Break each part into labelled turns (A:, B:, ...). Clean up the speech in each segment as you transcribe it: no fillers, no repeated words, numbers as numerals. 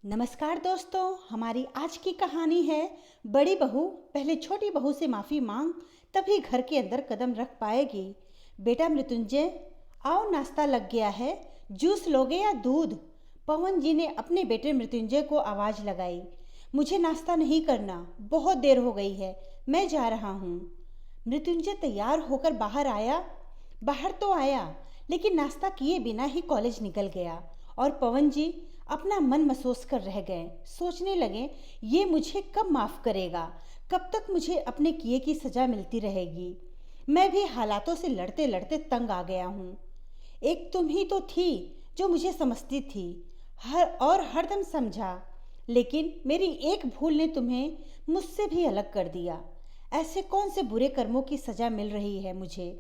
A: नमस्कार दोस्तों, हमारी आज की कहानी है बड़ी बहू पहले छोटी बहू से माफ़ी मांग तभी घर के अंदर कदम रख पाएगी। बेटा मृत्युंजय, आओ नाश्ता लग गया है, जूस लोगे या दूध? पवन जी ने अपने बेटे मृत्युंजय को आवाज़ लगाई। मुझे नाश्ता नहीं करना, बहुत देर हो गई है, मैं जा रहा हूँ। मृत्युंजय तैयार होकर बाहर तो आया, लेकिन नाश्ता किए बिना ही कॉलेज निकल गया। और पवन जी अपना मन महसूस कर रह गए, सोचने लगे ये मुझे कब माफ़ करेगा, कब तक मुझे अपने किए की सज़ा मिलती रहेगी। मैं भी हालातों से लड़ते लड़ते तंग आ गया हूँ। एक तुम ही तो थी जो मुझे समझती थी, हरदम समझा, लेकिन मेरी एक भूल ने तुम्हें मुझसे भी अलग कर दिया। ऐसे कौन से बुरे कर्मों की सज़ा मिल रही है मुझे?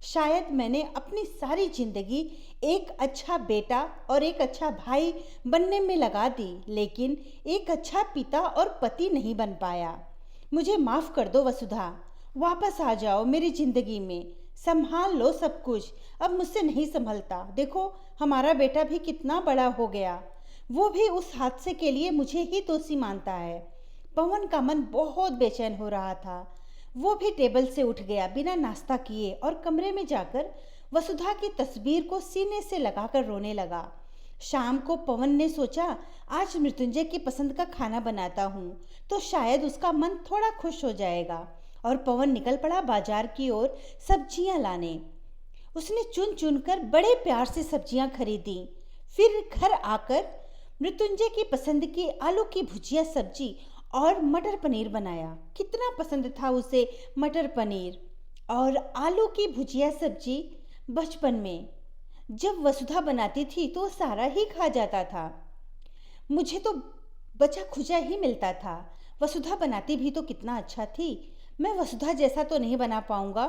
A: शायद मैंने अपनी सारी जिंदगी एक अच्छा बेटा और एक अच्छा भाई बनने में लगा दी, लेकिन एक अच्छा पिता और पति नहीं बन पाया। मुझे माफ़ कर दो वसुधा, वापस आ जाओ मेरी जिंदगी में, संभाल लो सब कुछ। अब मुझसे नहीं संभलता। देखो हमारा बेटा भी कितना बड़ा हो गया, वो भी उस हादसे के लिए मुझे ही दोषी मानता है। पवन का मन बहुत बेचैन हो रहा था। वो भी टेबल से उठ गया बिना नाश्ता किए और कमरे में जाकर वसुधा की तस्वीर को सीने से लगाकर रोने लगा। शाम को पवन ने सोचा आज मृत्युंजय की पसंद का खाना बनाता हूँ तो शायद उसका मन थोड़ा खुश हो जाएगा। और पवन निकल पड़ा बाजार की ओर सब्जियां लाने। उसने चुन चुन कर बड़े प्यार से सब्जियां खरीदी। फिर घर आकर मृत्युंजय की पसंद की आलू की भुजिया सब्जी और मटर पनीर बनाया। कितना पसंद था उसे मटर पनीर और आलू की भुजिया सब्जी। बचपन में जब वसुधा बनाती थी तो सारा ही खा जाता था, मुझे तो बचा खुचा ही मिलता था। वसुधा बनाती भी तो कितना अच्छा थी। मैं वसुधा जैसा तो नहीं बना पाऊंगा,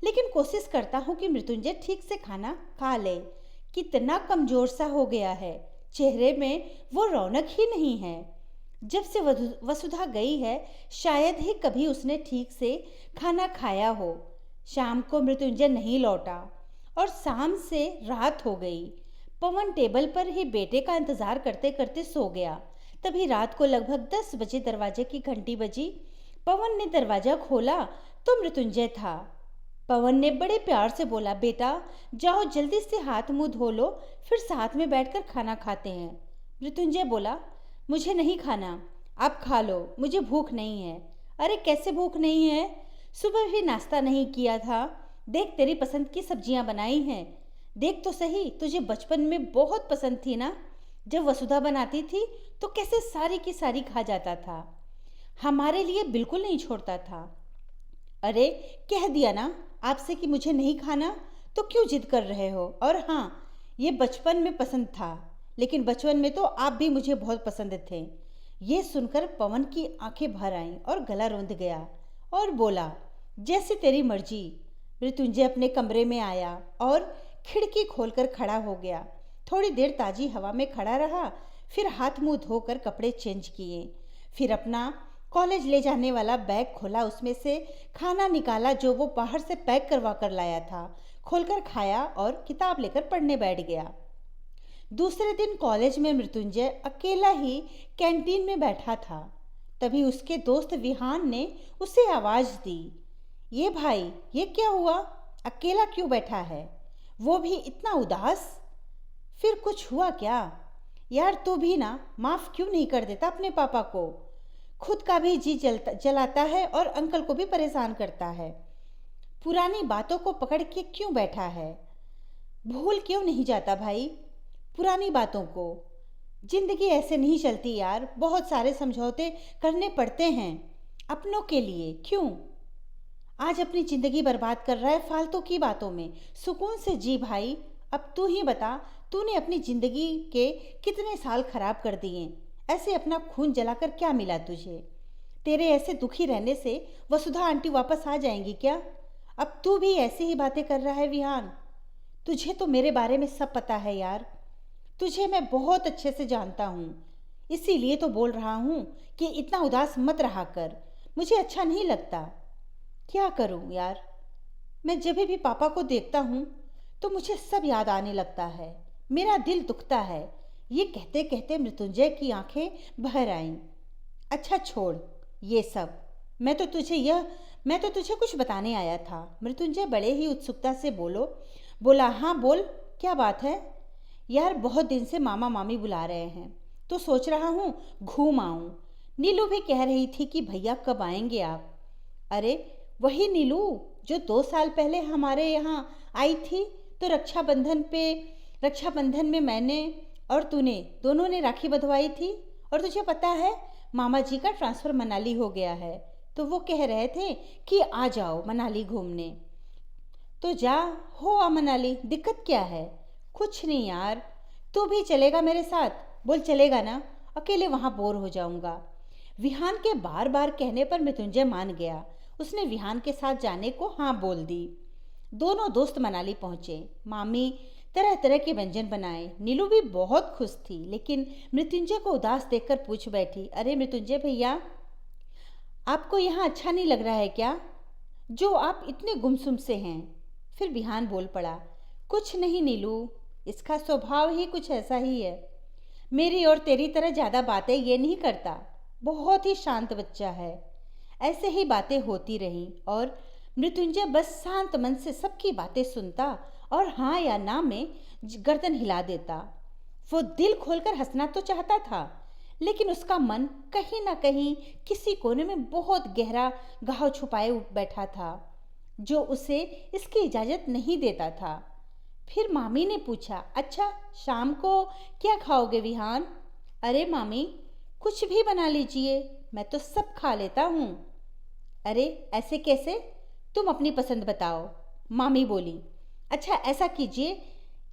A: लेकिन कोशिश करता हूँ कि मृत्युंजय ठीक से खाना खा ले। कितना कमजोर सा हो गया है, चेहरे में वो रौनक ही नहीं है। जब से वसुधा गई है शायद ही कभी उसने ठीक से खाना खाया हो। शाम को मृत्युंजय नहीं लौटा और शाम से रात हो गई। पवन टेबल पर ही बेटे का इंतजार करते करते सो गया। तभी रात को लगभग 10 बजे दरवाजे की घंटी बजी। पवन ने दरवाजा खोला तो मृत्युंजय था। पवन ने बड़े प्यार से बोला, बेटा जाओ जल्दी से हाथ मुंह धो लो, फिर साथ में बैठकर खाना खाते हैं। मृत्युंजय बोला, मुझे नहीं खाना, आप खा लो, मुझे भूख नहीं है। अरे कैसे भूख नहीं है, सुबह भी नाश्ता नहीं किया था। देख तेरी पसंद की सब्जियां बनाई हैं, देख तो सही, तुझे बचपन में बहुत पसंद थी ना। जब वसुधा बनाती थी तो कैसे सारी की सारी खा जाता था, हमारे लिए बिल्कुल नहीं छोड़ता था। अरे कह दिया ना आपसे कि मुझे नहीं खाना, तो क्यों जिद कर रहे हो? और हाँ, ये बचपन में पसंद था, लेकिन बचपन में तो आप भी मुझे बहुत पसंद थे। ये सुनकर पवन की आंखें भर आईं और गला रुंध गया और बोला, जैसे तेरी मर्जी। मृत्युंजय अपने कमरे में आया और खिड़की खोलकर खड़ा हो गया। थोड़ी देर ताजी हवा में खड़ा रहा, फिर हाथ मुंह धोकर कपड़े चेंज किए। फिर अपना कॉलेज ले जाने वाला बैग खोला, उसमें से खाना निकाला जो वो बाहर से पैक करवा कर लाया था, खोलकर खाया और किताब लेकर पढ़ने बैठ गया। दूसरे दिन कॉलेज में मृत्युंजय अकेला ही कैंटीन में बैठा था। तभी उसके दोस्त विहान ने उसे आवाज़ दी, ये भाई ये क्या हुआ, अकेला क्यों बैठा है, वो भी इतना उदास? फिर कुछ हुआ क्या? यार तू भी ना माफ़ क्यों नहीं कर देता अपने पापा को? खुद का भी जी जलाता है और अंकल को भी परेशान करता है। पुरानी बातों को पकड़ के क्यों बैठा है? भूल क्यों नहीं जाता भाई पुरानी बातों को? जिंदगी ऐसे नहीं चलती यार, बहुत सारे समझौते करने पड़ते हैं अपनों के लिए। क्यों आज अपनी जिंदगी बर्बाद कर रहा है फालतू की बातों में? सुकून से जी भाई। अब तू ही बता, तूने अपनी जिंदगी के कितने साल खराब कर दिए? ऐसे अपना खून जलाकर क्या मिला तुझे? तेरे ऐसे दुखी रहने से वसुधा आंटी वापस आ जाएंगी क्या? अब तू भी ऐसी ही बातें कर रहा है विहान। तुझे तो मेरे बारे में सब पता है यार, तुझे मैं बहुत अच्छे से जानता हूँ, इसीलिए तो बोल रहा हूँ कि इतना उदास मत रहा कर, मुझे अच्छा नहीं लगता। क्या करूँ यार, मैं जब भी पापा को देखता हूँ तो मुझे सब याद आने लगता है, मेरा दिल दुखता है। ये कहते कहते मृत्युंजय की आंखें भर आईं। अच्छा छोड़ ये सब, मैं तो तुझे कुछ बताने आया था। मृत्युंजय बड़े ही उत्सुकता से बोला हाँ बोल, क्या बात है? यार बहुत दिन से मामा मामी बुला रहे हैं तो सोच रहा हूँ घूम आऊँ। नीलू भी कह रही थी कि भैया कब आएंगे आप। अरे वही नीलू जो 2 साल पहले हमारे यहाँ आई थी, तो रक्षाबंधन में मैंने और तूने दोनों ने राखी बंधवाई थी। और तुझे पता है मामा जी का ट्रांसफ़र मनाली हो गया है, तो वो कह रहे थे कि आ जाओ मनाली घूमने। तो जा हो आ मनाली, दिक्कत क्या है? कुछ नहीं यार, तू भी चलेगा मेरे साथ? बोल चलेगा ना? अकेले वहाँ बोर हो जाऊँगा। विहान के बार बार कहने पर मृत्युंजय मान गया। उसने विहान के साथ जाने को हाँ बोल दी। दोनों दोस्त मनाली पहुँचे। मामी तरह तरह के व्यंजन बनाए। नीलू भी बहुत खुश थी, लेकिन मृत्युंजय को उदास देखकर पूछ बैठी, अरे मृत्युंजय भैया, आपको यहाँ अच्छा नहीं लग रहा है क्या, जो आप इतने गुमसुम से हैं? फिर विहान बोल पड़ा, कुछ नहीं नीलू, इसका स्वभाव ही कुछ ऐसा ही है। मेरी और तेरी तरह ज़्यादा बातें ये नहीं करता, बहुत ही शांत बच्चा है। ऐसे ही बातें होती रहीं और मृत्युंजय बस शांत मन से सबकी बातें सुनता और हाँ या ना में गर्दन हिला देता। वो दिल खोलकर हंसना तो चाहता था, लेकिन उसका मन कहीं ना कहीं किसी कोने में बहुत गहरा घाव छुपाए बैठा था, जो उसे इसकी इजाज़त नहीं देता था। फिर मामी ने पूछा, अच्छा शाम को क्या खाओगे विहान? अरे मामी, कुछ भी बना लीजिए, मैं तो सब खा लेता हूँ। अरे ऐसे कैसे, तुम अपनी पसंद बताओ, मामी बोली। अच्छा ऐसा कीजिए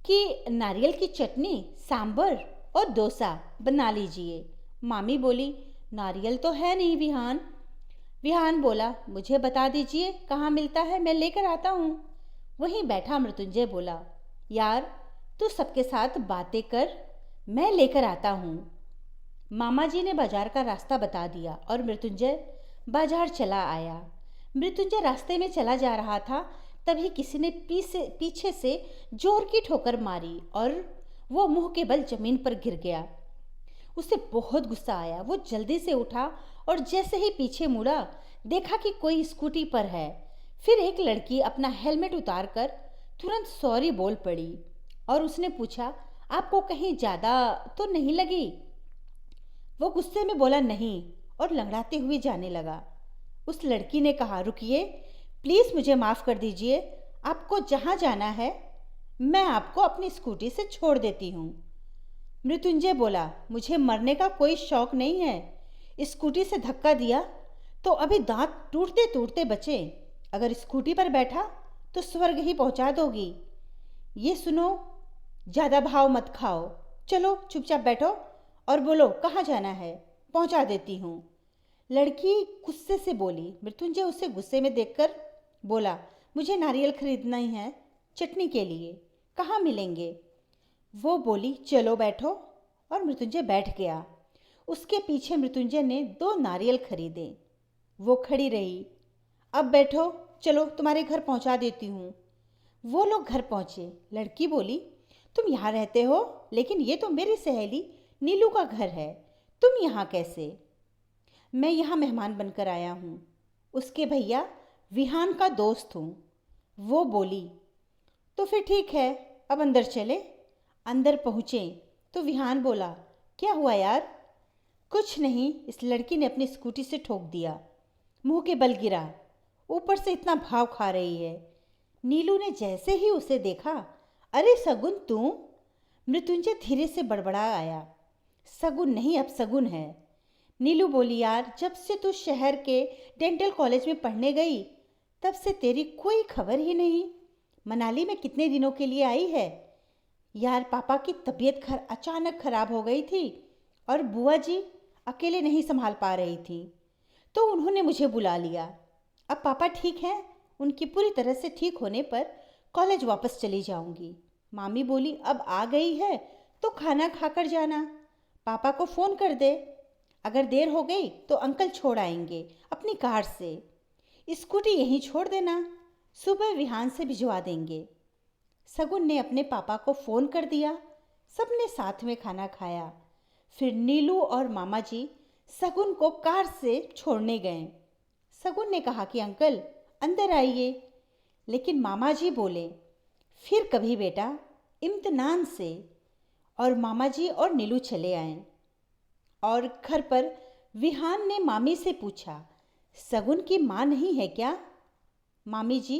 A: कि नारियल की चटनी, सांभर और डोसा बना लीजिए। मामी बोली, नारियल तो है नहीं विहान। विहान बोला, मुझे बता दीजिए कहाँ मिलता है, मैं लेकर आता हूँ। वहीं बैठा मृत्युंजय बोला, यार तू सबके साथ बातें कर, मैं लेकर आता हूँ। मामा जी ने बाजार का रास्ता बता दिया और मृत्युंजय बाजार चला आया। मृत्युंजय रास्ते में चला जा रहा था, तभी किसी ने पीछे से जोर की ठोकर मारी और वो मुंह के बल जमीन पर गिर गया। उसे बहुत गुस्सा आया। वो जल्दी से उठा और जैसे ही पीछे मुड़ा, देखा कि कोई स्कूटी पर है। फिर एक लड़की अपना हेलमेट उतारकर तुरंत सॉरी बोल पड़ी और उसने पूछा, आपको कहीं ज़्यादा तो नहीं लगी? वो गुस्से में बोला नहीं और लंगड़ाते हुए जाने लगा। उस लड़की ने कहा, रुकिए प्लीज़, मुझे माफ़ कर दीजिए, आपको जहाँ जाना है मैं आपको अपनी स्कूटी से छोड़ देती हूँ। मृत्युंजय बोला, मुझे मरने का कोई शौक नहीं है। स्कूटी से धक्का दिया तो अभी दांत टूटते टूटते बचे, अगर स्कूटी पर बैठा तो स्वर्ग ही पहुँचा दोगी। ये सुनो, ज़्यादा भाव मत खाओ, चलो चुपचाप बैठो और बोलो कहाँ जाना है, पहुँचा देती हूँ। लड़की गुस्से से बोली। मृत्युंजय उसे गुस्से में देखकर बोला, मुझे नारियल खरीदना ही है चटनी के लिए, कहाँ मिलेंगे? वो बोली, चलो बैठो, और मृत्युंजय बैठ गया। उसके पीछे मृत्युंजय ने 2 नारियल खरीदे। वो खड़ी रही, अब बैठो, चलो तुम्हारे घर पहुंचा देती हूँ। वो लोग घर पहुँचे। लड़की बोली, तुम यहाँ रहते हो, लेकिन ये तो मेरी सहेली नीलू का घर है, तुम यहाँ कैसे? मैं यहाँ मेहमान बनकर आया हूँ, उसके भैया विहान का दोस्त हूँ। वो बोली, तो फिर ठीक है, अब अंदर चले। अंदर पहुँचे तो विहान बोला, क्या हुआ यार? कुछ नहीं, इस लड़की ने अपनी स्कूटी से ठोक दिया, मुंह के बल गिरा, ऊपर से इतना भाव खा रही है। नीलू ने जैसे ही उसे देखा, अरे सगुन तू? मृत्युंजय धीरे से बड़बड़ा आया, सगुन नहीं अब सगुन है। नीलू बोली, यार जब से तू शहर के डेंटल कॉलेज में पढ़ने गई तब से तेरी कोई खबर ही नहीं। मनाली में कितने दिनों के लिए आई है? यार पापा की तबीयत अचानक खराब हो गई थी और बुआ जी अकेले नहीं संभाल पा रही थी, तो उन्होंने मुझे बुला लिया। अब पापा ठीक हैं, उनकी पूरी तरह से ठीक होने पर कॉलेज वापस चली जाऊंगी। मामी बोली, अब आ गई है तो खाना खाकर जाना, पापा को फ़ोन कर दे, अगर देर हो गई तो अंकल छोड़ आएंगे अपनी कार से। स्कूटी यहीं छोड़ देना, सुबह विहान से भिजवा देंगे। सगुन ने अपने पापा को फ़ोन कर दिया। सबने साथ में खाना खाया। फिर नीलू और मामा जी सगुन को कार से छोड़ने गए। सगुन ने कहा कि अंकल अंदर आइए, लेकिन मामा जी बोले फिर कभी बेटा, इम्तिनान से। और मामा जी और नीलू चले आए। और घर पर विहान ने मामी से पूछा, सगुन की माँ नहीं है क्या मामी जी?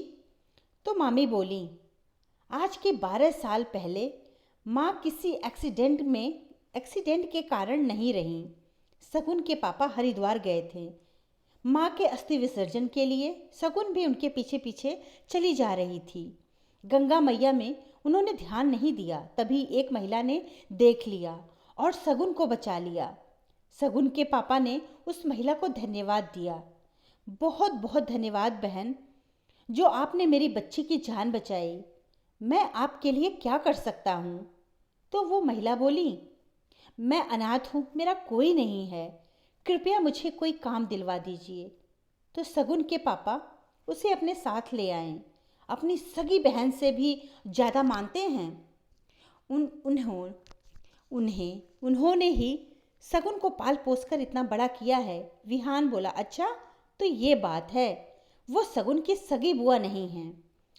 A: तो मामी बोली, आज के 12 साल पहले माँ किसी एक्सीडेंट के कारण नहीं रहीं। सगुन के पापा हरिद्वार गए थे माँ के अस्थि विसर्जन के लिए। सगुन भी उनके पीछे पीछे चली जा रही थी। गंगा मैया में उन्होंने ध्यान नहीं दिया, तभी एक महिला ने देख लिया और सगुन को बचा लिया। सगुन के पापा ने उस महिला को धन्यवाद दिया। बहुत बहुत धन्यवाद बहन, जो आपने मेरी बच्ची की जान बचाई। मैं आपके लिए क्या कर सकता हूँ? तो वो महिला बोली, मैं अनाथ हूँ, मेरा कोई नहीं है, कृपया मुझे कोई काम दिलवा दीजिए। तो सगुन के पापा उसे अपने साथ ले आए। अपनी सगी बहन से भी ज़्यादा मानते हैं। उन्होंने ही सगुन को पाल पोस कर इतना बड़ा किया है। विहान बोला, अच्छा तो ये बात है, वो सगुन की सगी बुआ नहीं है।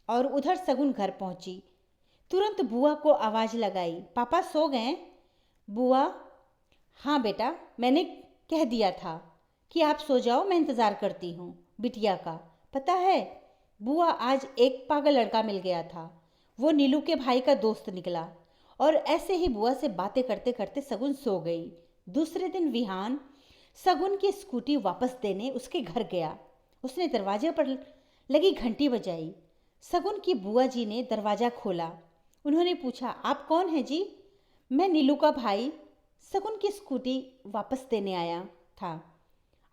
A: और उधर सगुन घर पहुंची, तुरंत बुआ को आवाज़ लगाई, पापा सो गए? बुआ, हाँ बेटा, मैंने कह दिया था कि आप सो जाओ, मैं इंतज़ार करती हूँ बिटिया का। पता है बुआ, आज एक पागल लड़का मिल गया था, वो नीलू के भाई का दोस्त निकला। और ऐसे ही बुआ से बातें करते करते सगुन सो गई। दूसरे दिन विहान सगुन की स्कूटी वापस देने उसके घर गया। उसने दरवाजे पर लगी घंटी बजाई। सगुन की बुआ जी ने दरवाज़ा खोला। उन्होंने पूछा, आप कौन हैं जी? मैं नीलू का भाई सगुन की स्कूटी वापस देने आया था।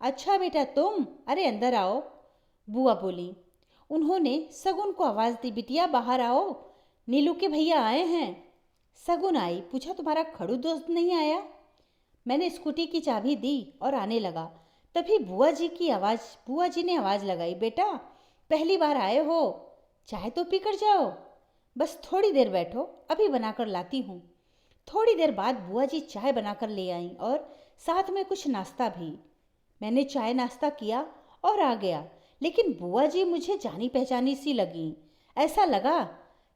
A: अच्छा बेटा तुम, अरे अंदर आओ, बुआ बोली। उन्होंने सगुन को आवाज़ दी, बिटिया बाहर आओ, नीलू के भैया आए हैं। सगुन आई, पूछा तुम्हारा खड़ू दोस्त नहीं आया? मैंने स्कूटी की चाबी दी और आने लगा। तभी बुआ जी ने आवाज़ लगाई, बेटा पहली बार आए हो, चाय तो पी कर जाओ, बस थोड़ी देर बैठो, अभी बनाकर लाती हूँ। थोड़ी देर बाद बुआ जी चाय बनाकर ले आईं और साथ में कुछ नाश्ता भी। मैंने चाय नाश्ता किया और आ गया, लेकिन बुआ जी मुझे जानी पहचानी सी लगी। ऐसा लगा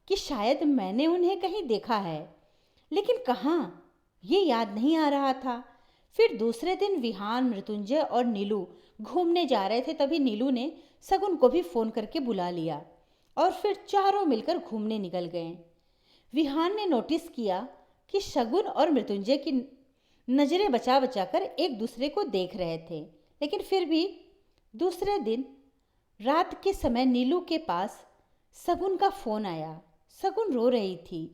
A: कि शायद मैंने उन्हें कहीं देखा है, लेकिन कहाँ, ये याद नहीं आ रहा था। फिर दूसरे दिन विहान, मृत्युंजय और नीलू घूमने जा रहे थे। तभी नीलू ने सगुन को भी फ़ोन करके बुला लिया और फिर चारों मिलकर घूमने निकल गए। विहान ने नोटिस किया कि शगुन और मृत्युंजय की नज़रें बचा बचा कर एक दूसरे को देख रहे थे, लेकिन फिर भी दूसरे दिन रात के समय नीलू के पास शगुन का फ़ोन आया। शगुन रो रही थी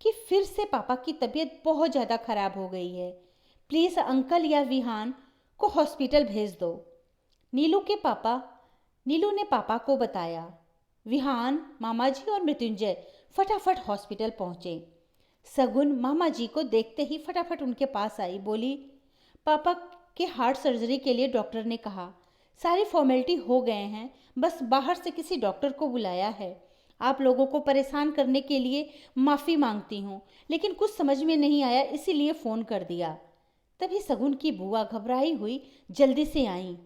A: कि फिर से पापा की तबीयत बहुत ज़्यादा ख़राब हो गई है, प्लीज़ अंकल या विहान को हॉस्पिटल भेज दो। नीलू ने पापा को बताया। विहान, मामा जी और मृत्युंजय फटाफट हॉस्पिटल पहुँचे। शगुन मामा जी को देखते ही फटाफट उनके पास आई, बोली, पापा के हार्ट सर्जरी के लिए डॉक्टर ने कहा, सारी फॉर्मेलिटी हो गए हैं, बस बाहर से किसी डॉक्टर को बुलाया है। आप लोगों को परेशान करने के लिए माफ़ी मांगती हूँ, लेकिन कुछ समझ में नहीं आया, इसीलिए फ़ोन कर दिया। तभी शगुन की बुआ घबराई हुई जल्दी से आई।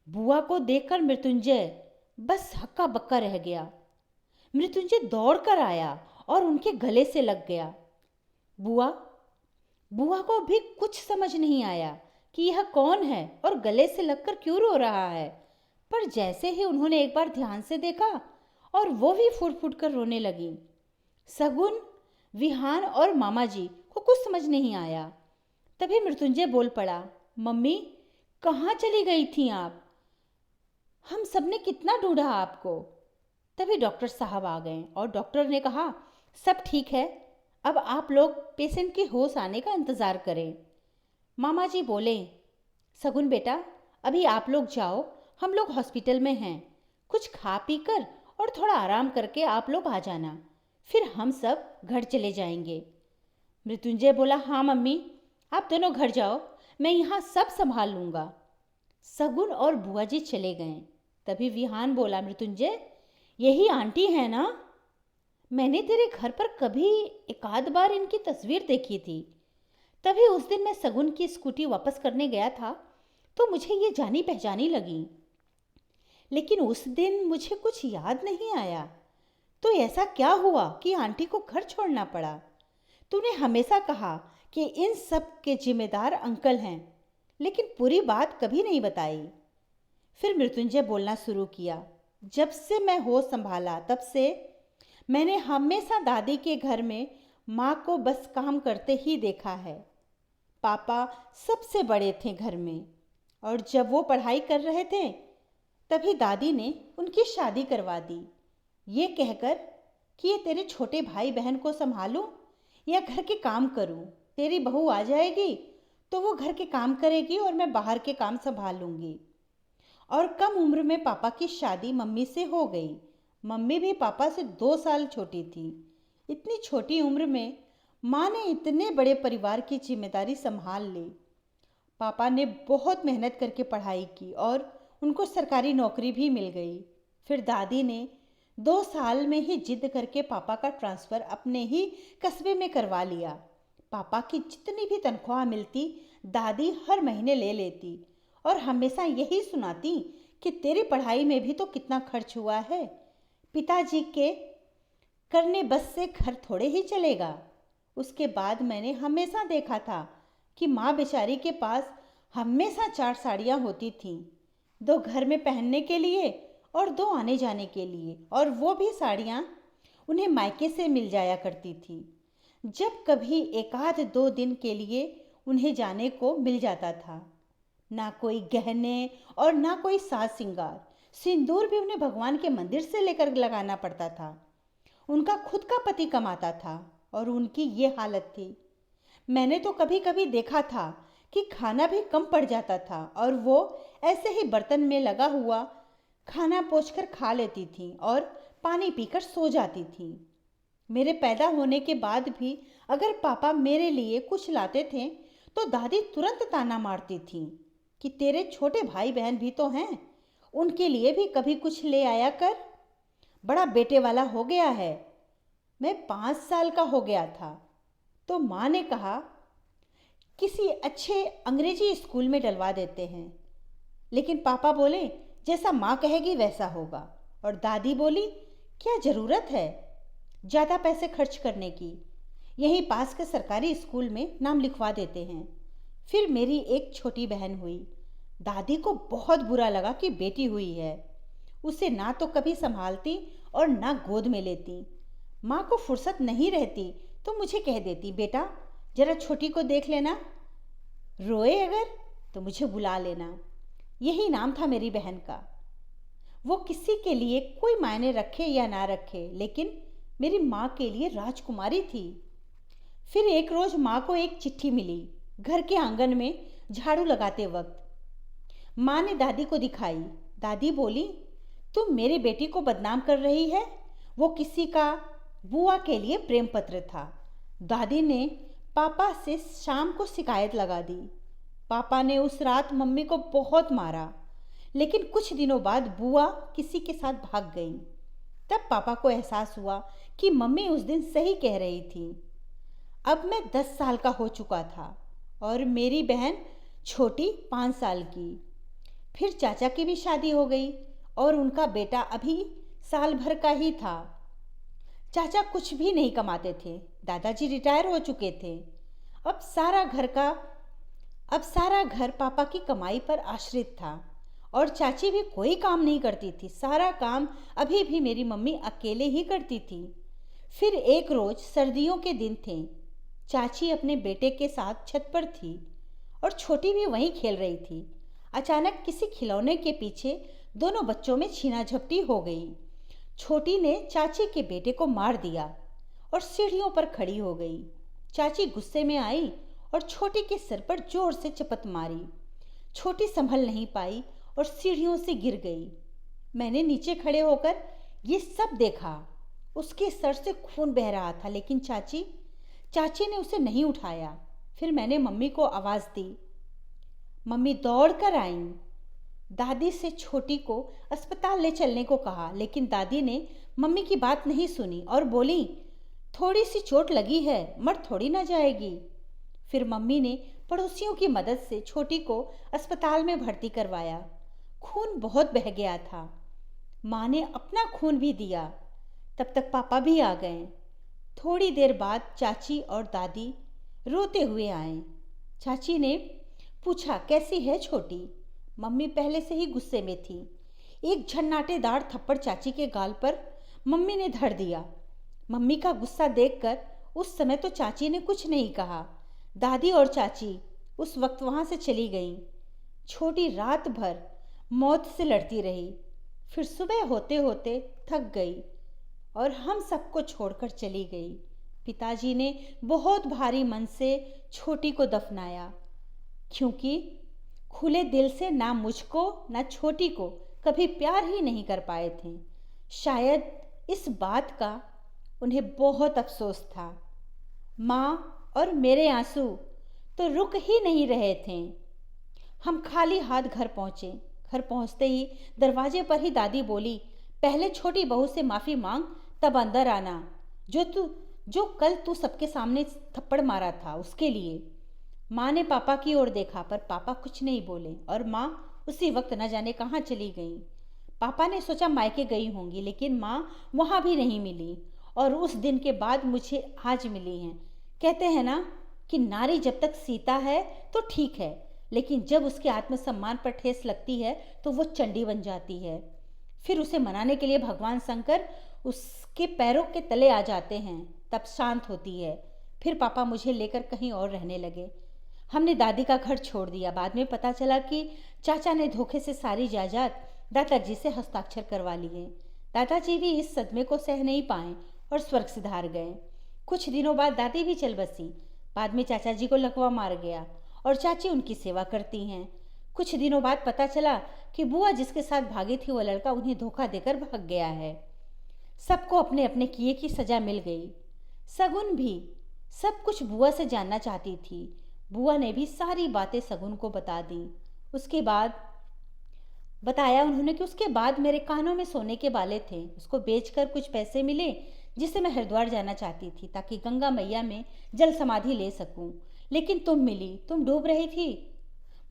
A: बुआ को देखकर मृत्युंजय बस हक्का बक्का रह गया। मृत्युंजय दौड़ कर आया और उनके गले से लग गया। बुआ को भी कुछ समझ नहीं आया कि यह कौन है और गले से लगकर क्यों रो रहा है, पर जैसे ही उन्होंने एक बार ध्यान से देखा और वो भी फुट फुट कर रोने लगी। शगुन, विहान और मामा जी को कुछ समझ नहीं आया। तभी मृत्युंजय बोल पड़ा, मम्मी कहाँ चली गई थी आप? हम सबने कितना ढूंढा आपको। तभी डॉक्टर साहब आ गए और डॉक्टर ने कहा, सब ठीक है, अब आप लोग पेशेंट के होश आने का इंतज़ार करें। मामा जी बोले, शगुन बेटा अभी आप लोग जाओ, हम लोग हॉस्पिटल में हैं, कुछ खा पी कर और थोड़ा आराम करके आप लोग आ जाना, फिर हम सब घर चले जाएंगे। मृत्युंजय बोला, हाँ मम्मी, आप दोनों घर जाओ, मैं यहाँ सब संभाल लूँगा। शगुन और बुआ जी चले गए। तभी विहान बोला, मृत्युंजय यही आंटी है ना? मैंने तेरे घर पर कभी एक आध बार इनकी तस्वीर देखी थी। तभी उस दिन मैं सगुन की स्कूटी वापस करने गया था तो मुझे ये जानी पहचानी लगी। लेकिन उस दिन मुझे कुछ याद नहीं आया। तो ऐसा क्या हुआ कि आंटी को घर छोड़ना पड़ा? तूने हमेशा कहा कि इन सब के जिम्मेदार अंकल हैं, लेकिन पूरी बात कभी नहीं बताई। फिर मृत्युंजय बोलना शुरू किया। जब से मैं होश संभाला तब से मैंने हमेशा दादी के घर में माँ को बस काम करते ही देखा है। पापा सबसे बड़े थे घर में, और जब वो पढ़ाई कर रहे थे तभी दादी ने उनकी शादी करवा दी, ये कहकर कि ये तेरे छोटे भाई बहन को संभालूं या घर के काम करूं। तेरी बहू आ जाएगी तो वो घर के काम करेगी और मैं बाहर के काम संभाल लूंगी। और कम उम्र में पापा की शादी मम्मी से हो गई। मम्मी भी पापा से 2 साल छोटी थी। इतनी छोटी उम्र में माँ ने इतने बड़े परिवार की जिम्मेदारी संभाल ली। पापा ने बहुत मेहनत करके पढ़ाई की और उनको सरकारी नौकरी भी मिल गई। फिर दादी ने 2 साल में ही जिद करके पापा का ट्रांसफ़र अपने ही कस्बे में करवा लिया। पापा की जितनी भी तनख्वाह मिलती दादी हर महीने ले लेती और हमेशा यही सुनाती कि तेरी पढ़ाई में भी तो कितना खर्च हुआ है। पिताजी के करने बस से घर थोड़े ही चलेगा। उसके बाद मैंने हमेशा देखा था कि माँ बेचारी के पास हमेशा 4 साड़ियाँ होती थीं, 2 घर में पहनने के लिए और 2 आने जाने के लिए, और वो भी साड़ियाँ उन्हें मायके से मिल जाया करती थी। जब कभी 1 आध 2 दिन के लिए उन्हें जाने को मिल जाता था। ना कोई गहने और ना कोई साज सिंगार। सिंदूर भी उन्हें भगवान के मंदिर से लेकर लगाना पड़ता था। उनका खुद का पति कमाता था और उनकी ये हालत थी। मैंने तो कभी कभी देखा था कि खाना भी कम पड़ जाता था और वो ऐसे ही बर्तन में लगा हुआ खाना पोंछकर खा लेती थी और पानी पीकर सो जाती थी। मेरे पैदा होने के बाद भी अगर पापा मेरे लिए कुछ लाते थे तो दादी तुरंत ताना मारती थी कि तेरे छोटे भाई बहन भी तो हैं, उनके लिए भी कभी कुछ ले आया कर, बड़ा बेटे वाला हो गया है। मैं 5 साल का हो गया था तो माँ ने कहा किसी अच्छे अंग्रेजी स्कूल में डलवा देते हैं, लेकिन पापा बोले जैसा माँ कहेगी वैसा होगा, और दादी बोली क्या ज़रूरत है ज़्यादा पैसे खर्च करने की, यहीं पास के सरकारी स्कूल में नाम लिखवा देते हैं। फिर मेरी एक छोटी बहन हुई। दादी को बहुत बुरा लगा कि बेटी हुई है। उसे ना तो कभी संभालती और ना गोद में लेती। माँ को फुर्सत नहीं रहती तो मुझे कह देती बेटा जरा छोटी को देख लेना, रोए अगर तो मुझे बुला लेना। यही नाम था मेरी बहन का। वो किसी के लिए कोई मायने रखे या ना रखे, लेकिन मेरी माँ के लिए राजकुमारी थी। फिर एक रोज़ माँ को एक चिट्ठी मिली घर के आंगन में झाड़ू लगाते वक्त। माँ ने दादी को दिखाई। दादी बोली तुम मेरी बेटी को बदनाम कर रही है, वो किसी का बुआ के लिए प्रेम पत्र था। दादी ने पापा से शाम को शिकायत लगा दी। पापा ने उस रात मम्मी को बहुत मारा, लेकिन कुछ दिनों बाद बुआ किसी के साथ भाग गई। तब पापा को एहसास हुआ कि मम्मी उस दिन सही कह रही थी। अब मैं 10 साल का हो चुका था और मेरी बहन छोटी 5 साल की। फिर चाचा की भी शादी हो गई और उनका बेटा अभी साल भर का ही था। चाचा कुछ भी नहीं कमाते थे, दादाजी रिटायर हो चुके थे। अब सारा घर पापा की कमाई पर आश्रित था और चाची भी कोई काम नहीं करती थी। सारा काम अभी भी मेरी मम्मी अकेले ही करती थी। फिर एक रोज़ सर्दियों के दिन थे। चाची अपने बेटे के साथ छत पर थी और छोटी भी वहीं खेल रही थी। अचानक किसी खिलौने के पीछे दोनों बच्चों में छीना झपटी हो गई। छोटी ने चाची के बेटे को मार दिया और सीढ़ियों पर खड़ी हो गई। चाची गुस्से में आई और छोटी के सिर पर जोर से चपत मारी। छोटी संभल नहीं पाई और सीढ़ियों से गिर गई। मैंने नीचे खड़े होकर ये सब देखा। उसके सर से खून बह रहा था, लेकिन चाची ने उसे नहीं उठाया। फिर मैंने मम्मी को आवाज़ दी। मम्मी दौड़ कर आईं। दादी से छोटी को अस्पताल ले चलने को कहा, लेकिन दादी ने मम्मी की बात नहीं सुनी और बोली, थोड़ी सी चोट लगी है, मर थोड़ी ना जाएगी। फिर मम्मी ने पड़ोसियों की मदद से छोटी को अस्पताल में भर्ती करवाया। खून बहुत बह गया था। माँ ने अपना खून भी दिया। तब तक पापा भी आ गए। थोड़ी देर बाद चाची और दादी रोते हुए आए। चाची ने पूछा, कैसी है छोटी? मम्मी पहले से ही गुस्से में थी। एक झन्नाटेदार थप्पड़ चाची के गाल पर मम्मी ने धर दिया। मम्मी का गुस्सा देखकर उस समय तो चाची ने कुछ नहीं कहा। दादी और चाची उस वक्त वहाँ से चली गईं। छोटी रात भर मौत से लड़ती रही। फिर सुबह होते होते थक गई और हम सबको छोड़कर चली गई। पिताजी ने बहुत भारी मन से छोटी को दफनाया, क्योंकि खुले दिल से ना मुझको ना छोटी को कभी प्यार ही नहीं कर पाए थे। शायद इस बात का उन्हें बहुत अफसोस था। माँ और मेरे आंसू तो रुक ही नहीं रहे थे। हम खाली हाथ घर पहुँचे। घर पहुँचते ही दरवाजे पर ही दादी बोली, पहले छोटी बहू से माफ़ी मांग, तब अंदर आना। जो कल तू सबके सामने थप्पड़ मारा था उसके लिए। माँ ने पापा की ओर देखा, पर पापा कुछ नहीं बोले और माँ उसी वक्त न जाने कहाँ चली गई। पापा ने सोचा मायके गई होंगी, लेकिन माँ वहाँ भी नहीं मिली और उस दिन के बाद मुझे आज मिली हैं। कहते हैं ना कि नारी जब तक सीता है तो ठीक है, लेकिन जब उसके आत्मसम्मान पर ठेस लगती है तो वो चंडी बन जाती है। फिर उसे मनाने के लिए भगवान शंकर उसके पैरों के तले आ जाते हैं, तब शांत होती है। फिर पापा मुझे लेकर कहीं और रहने लगे। हमने दादी का घर छोड़ दिया। बाद में पता चला कि चाचा ने धोखे से सारी जायदाद दादाजी से हस्ताक्षर करवा लिए। दादाजी भी इस सदमे को सह नहीं पाए और स्वर्ग सिधार गए। कुछ दिनों बाद दादी भी चल बसी। बाद में चाचा जी को लकवा मार गया और चाची उनकी सेवा करती हैं। कुछ दिनों बाद पता चला कि बुआ जिसके साथ भागी थी वो लड़का उन्हें धोखा देकर भाग गया है। सबको अपने अपने किए की सजा मिल गई। सगुन भी सब कुछ बुआ से जानना चाहती थी। बुआ ने भी सारी बातें सगुन को बता दी। उसके बाद बताया उन्होंने कि उसके बाद मेरे कानों में सोने के बाले थे, उसको बेचकर कुछ पैसे मिले जिससे मैं हरिद्वार जाना चाहती थी ताकि गंगा मैया में जल समाधि ले सकूं। लेकिन तुम मिली, तुम डूब रही थी।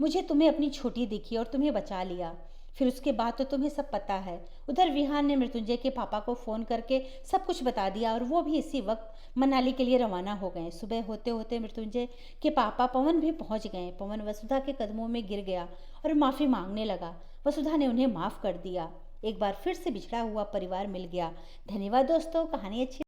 A: मुझे तुम्हें अपनी छोटी दिखी और तुम्हें बचा लिया। फिर उसके बाद तो तुम्हें सब पता है। उधर विहान ने मृत्युंजय के पापा को फ़ोन करके सब कुछ बता दिया और वो भी इसी वक्त मनाली के लिए रवाना हो गए। सुबह होते होते मृत्युंजय के पापा पवन भी पहुंच गए। पवन वसुधा के कदमों में गिर गया और माफ़ी मांगने लगा। वसुधा ने उन्हें माफ़ कर दिया। एक बार फिर से बिछड़ा हुआ परिवार मिल गया। धन्यवाद दोस्तों, कहानी अच्छी